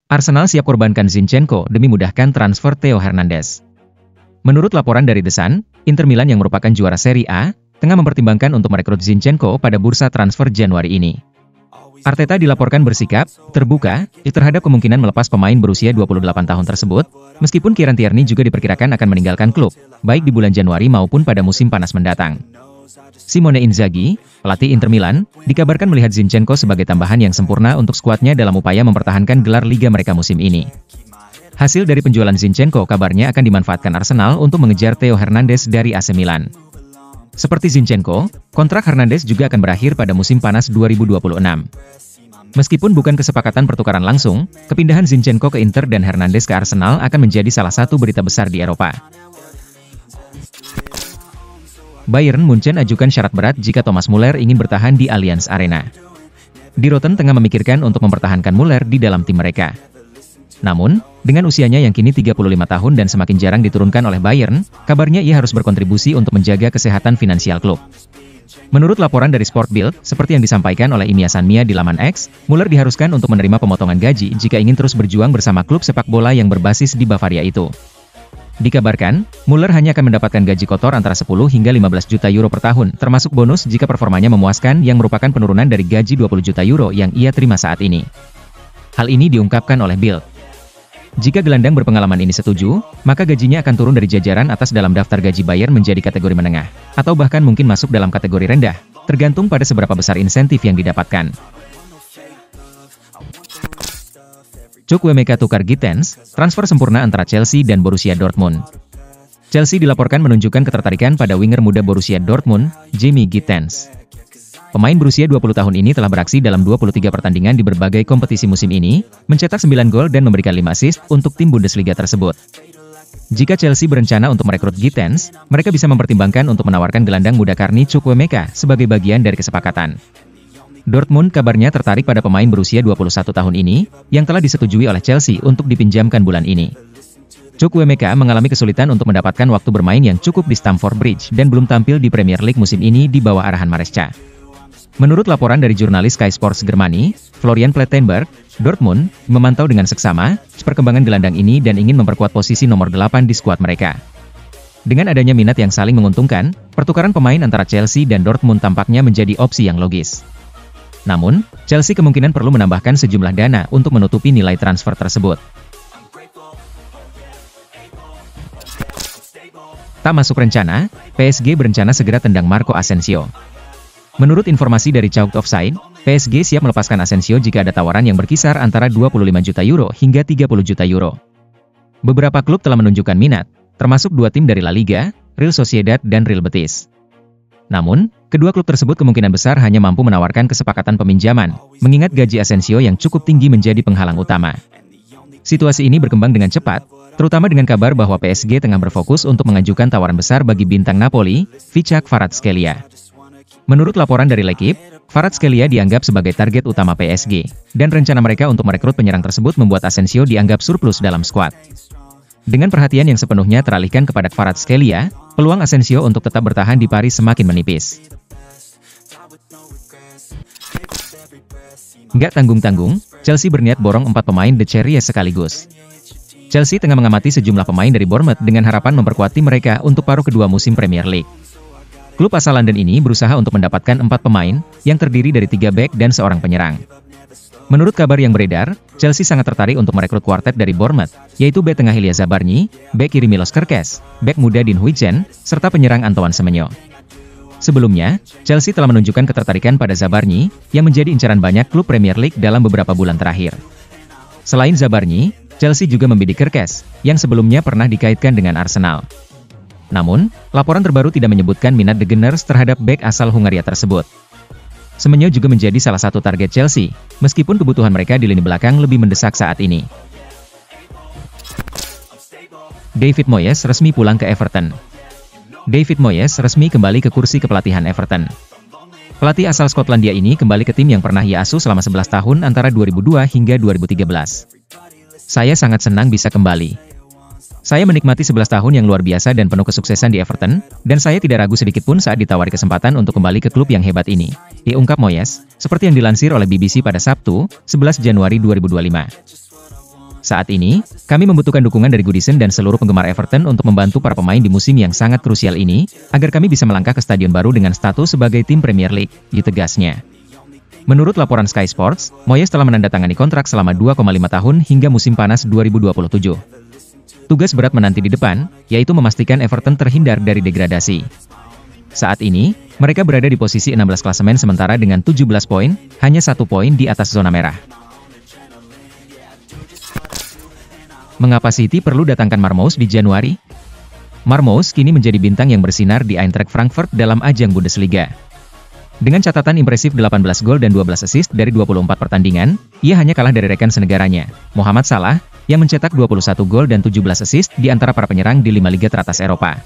Arsenal siap korbankan Zinchenko demi mudahkan transfer Theo Hernandez. Menurut laporan dari The Sun, Inter Milan yang merupakan juara Serie A, tengah mempertimbangkan untuk merekrut Zinchenko pada bursa transfer Januari ini. Arteta dilaporkan bersikap terbuka terhadap kemungkinan melepas pemain berusia 28 tahun tersebut, meskipun Kieran Tierney juga diperkirakan akan meninggalkan klub, baik di bulan Januari maupun pada musim panas mendatang. Simone Inzaghi, pelatih Inter Milan, dikabarkan melihat Zinchenko sebagai tambahan yang sempurna untuk skuadnya dalam upaya mempertahankan gelar liga mereka musim ini. Hasil dari penjualan Zinchenko kabarnya akan dimanfaatkan Arsenal untuk mengejar Theo Hernandez dari AC Milan. Seperti Zinchenko, kontrak Hernandez juga akan berakhir pada musim panas 2026. Meskipun bukan kesepakatan pertukaran langsung, kepindahan Zinchenko ke Inter dan Hernandez ke Arsenal akan menjadi salah satu berita besar di Eropa. Bayern Munchen ajukan syarat berat jika Thomas Muller ingin bertahan di Allianz Arena. Die Roten tengah memikirkan untuk mempertahankan Muller di dalam tim mereka. Namun, dengan usianya yang kini 35 tahun dan semakin jarang diturunkan oleh Bayern, kabarnya ia harus berkontribusi untuk menjaga kesehatan finansial klub. Menurut laporan dari Sport Bild, seperti yang disampaikan oleh Imia Sanmia di laman X, Muller diharuskan untuk menerima pemotongan gaji jika ingin terus berjuang bersama klub sepak bola yang berbasis di Bavaria itu. Dikabarkan, Muller hanya akan mendapatkan gaji kotor antara 10 hingga 15 juta euro per tahun, termasuk bonus jika performanya memuaskan yang merupakan penurunan dari gaji 20 juta euro yang ia terima saat ini. Hal ini diungkapkan oleh Bild. Jika gelandang berpengalaman ini setuju, maka gajinya akan turun dari jajaran atas dalam daftar gaji Bayern menjadi kategori menengah, atau bahkan mungkin masuk dalam kategori rendah, tergantung pada seberapa besar insentif yang didapatkan. Chukwuemeka tukar Gittens, transfer sempurna antara Chelsea dan Borussia Dortmund. Chelsea dilaporkan menunjukkan ketertarikan pada winger muda Borussia Dortmund, Jamie Gittens. Pemain berusia 20 tahun ini telah beraksi dalam 23 pertandingan di berbagai kompetisi musim ini, mencetak 9 gol dan memberikan 5 assist untuk tim Bundesliga tersebut. Jika Chelsea berencana untuk merekrut Gittens, mereka bisa mempertimbangkan untuk menawarkan gelandang muda Carney Chukwuemeka sebagai bagian dari kesepakatan. Dortmund kabarnya tertarik pada pemain berusia 21 tahun ini, yang telah disetujui oleh Chelsea untuk dipinjamkan bulan ini. Chukwuemeka mengalami kesulitan untuk mendapatkan waktu bermain yang cukup di Stamford Bridge dan belum tampil di Premier League musim ini di bawah arahan Maresca. Menurut laporan dari jurnalis Sky Sports Germany, Florian Plettenberg, Dortmund memantau dengan seksama perkembangan gelandang ini dan ingin memperkuat posisi nomor 8 di skuad mereka. Dengan adanya minat yang saling menguntungkan, pertukaran pemain antara Chelsea dan Dortmund tampaknya menjadi opsi yang logis. Namun, Chelsea kemungkinan perlu menambahkan sejumlah dana untuk menutupi nilai transfer tersebut. Tak masuk rencana, PSG berencana segera tendang Marco Asensio. Menurut informasi dari Chalk Offside, PSG siap melepaskan Asensio jika ada tawaran yang berkisar antara 25 juta euro hingga 30 juta euro. Beberapa klub telah menunjukkan minat, termasuk dua tim dari La Liga, Real Sociedad dan Real Betis. Namun, kedua klub tersebut kemungkinan besar hanya mampu menawarkan kesepakatan peminjaman, mengingat gaji Asensio yang cukup tinggi menjadi penghalang utama. Situasi ini berkembang dengan cepat, terutama dengan kabar bahwa PSG tengah berfokus untuk mengajukan tawaran besar bagi bintang Napoli, Vichak Kvaratskhelia. Menurut laporan dari L'Equipe, Kvaratskhelia dianggap sebagai target utama PSG, dan rencana mereka untuk merekrut penyerang tersebut membuat Asensio dianggap surplus dalam skuad. Dengan perhatian yang sepenuhnya teralihkan kepada Kvaratskhelia, peluang Asensio untuk tetap bertahan di Paris semakin menipis. Nggak tanggung-tanggung, Chelsea berniat borong 4 pemain The Cherries sekaligus. Chelsea tengah mengamati sejumlah pemain dari Bournemouth dengan harapan memperkuat tim mereka untuk paruh kedua musim Premier League. Klub asal London ini berusaha untuk mendapatkan 4 pemain, yang terdiri dari 3 bek dan seorang penyerang. Menurut kabar yang beredar, Chelsea sangat tertarik untuk merekrut kuartet dari Bournemouth, yaitu bek tengah Ilya Zabarnyi, bek kiri Milos Kerkez, bek muda Dean Huijsen, serta penyerang Antoine Semenyo. Sebelumnya, Chelsea telah menunjukkan ketertarikan pada Zabarnyi, yang menjadi incaran banyak klub Premier League dalam beberapa bulan terakhir. Selain Zabarnyi, Chelsea juga membidik Kerkez, yang sebelumnya pernah dikaitkan dengan Arsenal. Namun, laporan terbaru tidak menyebutkan minat The Gunners terhadap bek asal Hungaria tersebut. Semenyo juga menjadi salah satu target Chelsea, meskipun kebutuhan mereka di lini belakang lebih mendesak saat ini. David Moyes resmi pulang ke Everton. David Moyes resmi kembali ke kursi kepelatihan Everton. Pelatih asal Skotlandia ini kembali ke tim yang pernah ia asuh selama 11 tahun antara 2002 hingga 2013. Saya sangat senang bisa kembali. Saya menikmati 11 tahun yang luar biasa dan penuh kesuksesan di Everton, dan saya tidak ragu sedikit pun saat ditawari kesempatan untuk kembali ke klub yang hebat ini, diungkap Moyes, seperti yang dilansir oleh BBC pada Sabtu, 11 Januari 2025. Saat ini, kami membutuhkan dukungan dari Goodison dan seluruh penggemar Everton untuk membantu para pemain di musim yang sangat krusial ini, agar kami bisa melangkah ke stadion baru dengan status sebagai tim Premier League, ditegasnya. Menurut laporan Sky Sports, Moyes telah menandatangani kontrak selama 2,5 tahun hingga musim panas 2027. Tugas berat menanti di depan, yaitu memastikan Everton terhindar dari degradasi. Saat ini, mereka berada di posisi 16 klasemen sementara dengan 17 poin, hanya 1 poin di atas zona merah. Mengapa City perlu datangkan Marmoush di Januari? Marmoush kini menjadi bintang yang bersinar di Eintracht Frankfurt dalam ajang Bundesliga. Dengan catatan impresif 18 gol dan 12 assist dari 24 pertandingan, ia hanya kalah dari rekan senegaranya, Mohamed Salah, yang mencetak 21 gol dan 17 assist di antara para penyerang di 5 liga teratas Eropa.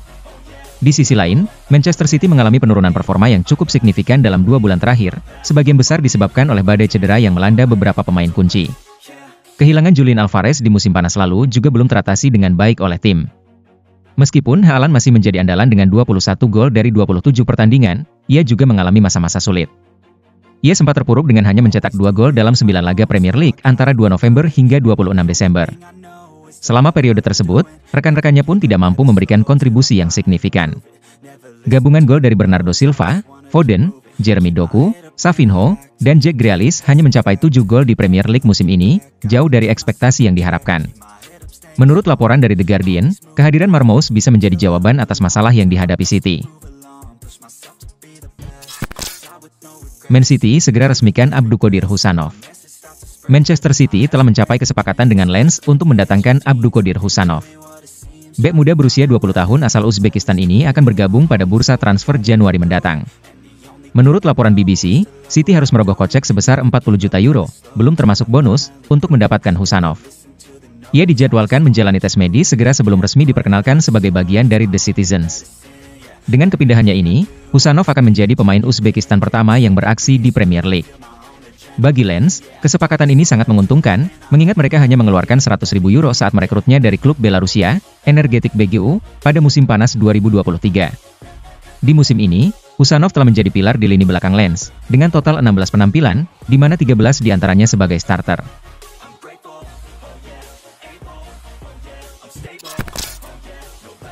Di sisi lain, Manchester City mengalami penurunan performa yang cukup signifikan dalam 2 bulan terakhir, sebagian besar disebabkan oleh badai cedera yang melanda beberapa pemain kunci. Kehilangan Julian Alvarez di musim panas lalu juga belum teratasi dengan baik oleh tim. Meskipun Haaland masih menjadi andalan dengan 21 gol dari 27 pertandingan, ia juga mengalami masa-masa sulit. Ia sempat terpuruk dengan hanya mencetak 2 gol dalam 9 laga Premier League antara 2 November hingga 26 Desember. Selama periode tersebut, rekan-rekannya pun tidak mampu memberikan kontribusi yang signifikan. Gabungan gol dari Bernardo Silva, Foden, Jeremy Doku, Savinho, dan Jack Grealish hanya mencapai 7 gol di Premier League musim ini, jauh dari ekspektasi yang diharapkan. Menurut laporan dari The Guardian, kehadiran Marmoush bisa menjadi jawaban atas masalah yang dihadapi City. Man City segera resmikan Abdulkadir Husanov. Manchester City telah mencapai kesepakatan dengan Lens untuk mendatangkan Abdulkadir Husanov. Bek muda berusia 20 tahun asal Uzbekistan ini akan bergabung pada bursa transfer Januari mendatang. Menurut laporan BBC, City harus merogoh kocek sebesar 40 juta euro, belum termasuk bonus, untuk mendapatkan Husanov. Ia dijadwalkan menjalani tes medis segera sebelum resmi diperkenalkan sebagai bagian dari The Citizens. Dengan kepindahannya ini, Husanov akan menjadi pemain Uzbekistan pertama yang beraksi di Premier League. Bagi Lens, kesepakatan ini sangat menguntungkan, mengingat mereka hanya mengeluarkan 100.000 euro saat merekrutnya dari klub Belarusia, Energetik BGU, pada musim panas 2023. Di musim ini, Husanov telah menjadi pilar di lini belakang Lens, dengan total 16 penampilan, di mana 13 diantaranya sebagai starter.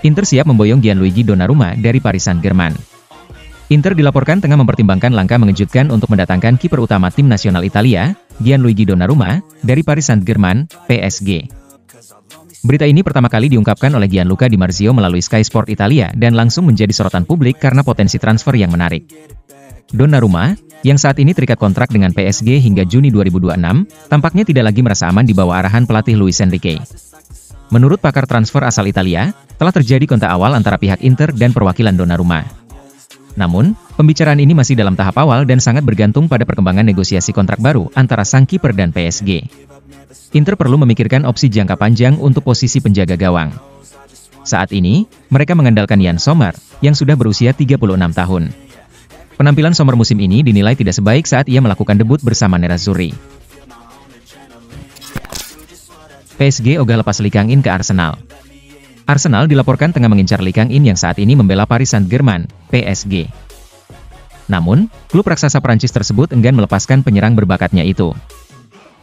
Inter siap memboyong Gianluigi Donnarumma dari Paris Saint-Germain. Inter dilaporkan tengah mempertimbangkan langkah mengejutkan untuk mendatangkan kiper utama tim nasional Italia, Gianluigi Donnarumma, dari Paris Saint-Germain, PSG. Berita ini pertama kali diungkapkan oleh Gianluca Di Marzio melalui Sky Sport Italia dan langsung menjadi sorotan publik karena potensi transfer yang menarik. Donnarumma, yang saat ini terikat kontrak dengan PSG hingga Juni 2026, tampaknya tidak lagi merasa aman di bawah arahan pelatih Luis Enrique. Menurut pakar transfer asal Italia, telah terjadi kontak awal antara pihak Inter dan perwakilan Donnarumma. Namun, pembicaraan ini masih dalam tahap awal dan sangat bergantung pada perkembangan negosiasi kontrak baru antara sang kiper dan PSG. Inter perlu memikirkan opsi jangka panjang untuk posisi penjaga gawang. Saat ini, mereka mengandalkan Yann Sommer, yang sudah berusia 36 tahun. Penampilan Sommer musim ini dinilai tidak sebaik saat ia melakukan debut bersama Nerazzurri. PSG ogah lepas Lee Kang-in ke Arsenal. Arsenal dilaporkan tengah mengincar Lee Kang-in yang saat ini membela Paris Saint-Germain, PSG. Namun, klub raksasa Prancis tersebut enggan melepaskan penyerang berbakatnya itu.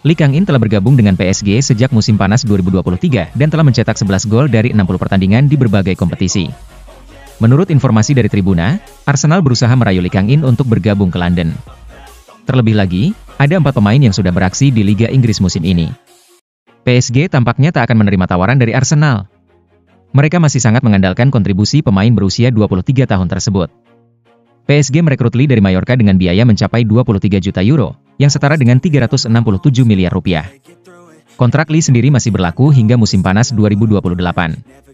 Lee Kang-in telah bergabung dengan PSG sejak musim panas 2023 dan telah mencetak 11 gol dari 60 pertandingan di berbagai kompetisi. Menurut informasi dari Tribuna, Arsenal berusaha merayu Lee Kang-in untuk bergabung ke London. Terlebih lagi, ada 4 pemain yang sudah beraksi di Liga Inggris musim ini. PSG tampaknya tak akan menerima tawaran dari Arsenal. Mereka masih sangat mengandalkan kontribusi pemain berusia 23 tahun tersebut. PSG merekrut Lee dari Mallorca dengan biaya mencapai 23 juta euro, yang setara dengan 367 miliar rupiah. Kontrak Lee sendiri masih berlaku hingga musim panas 2028.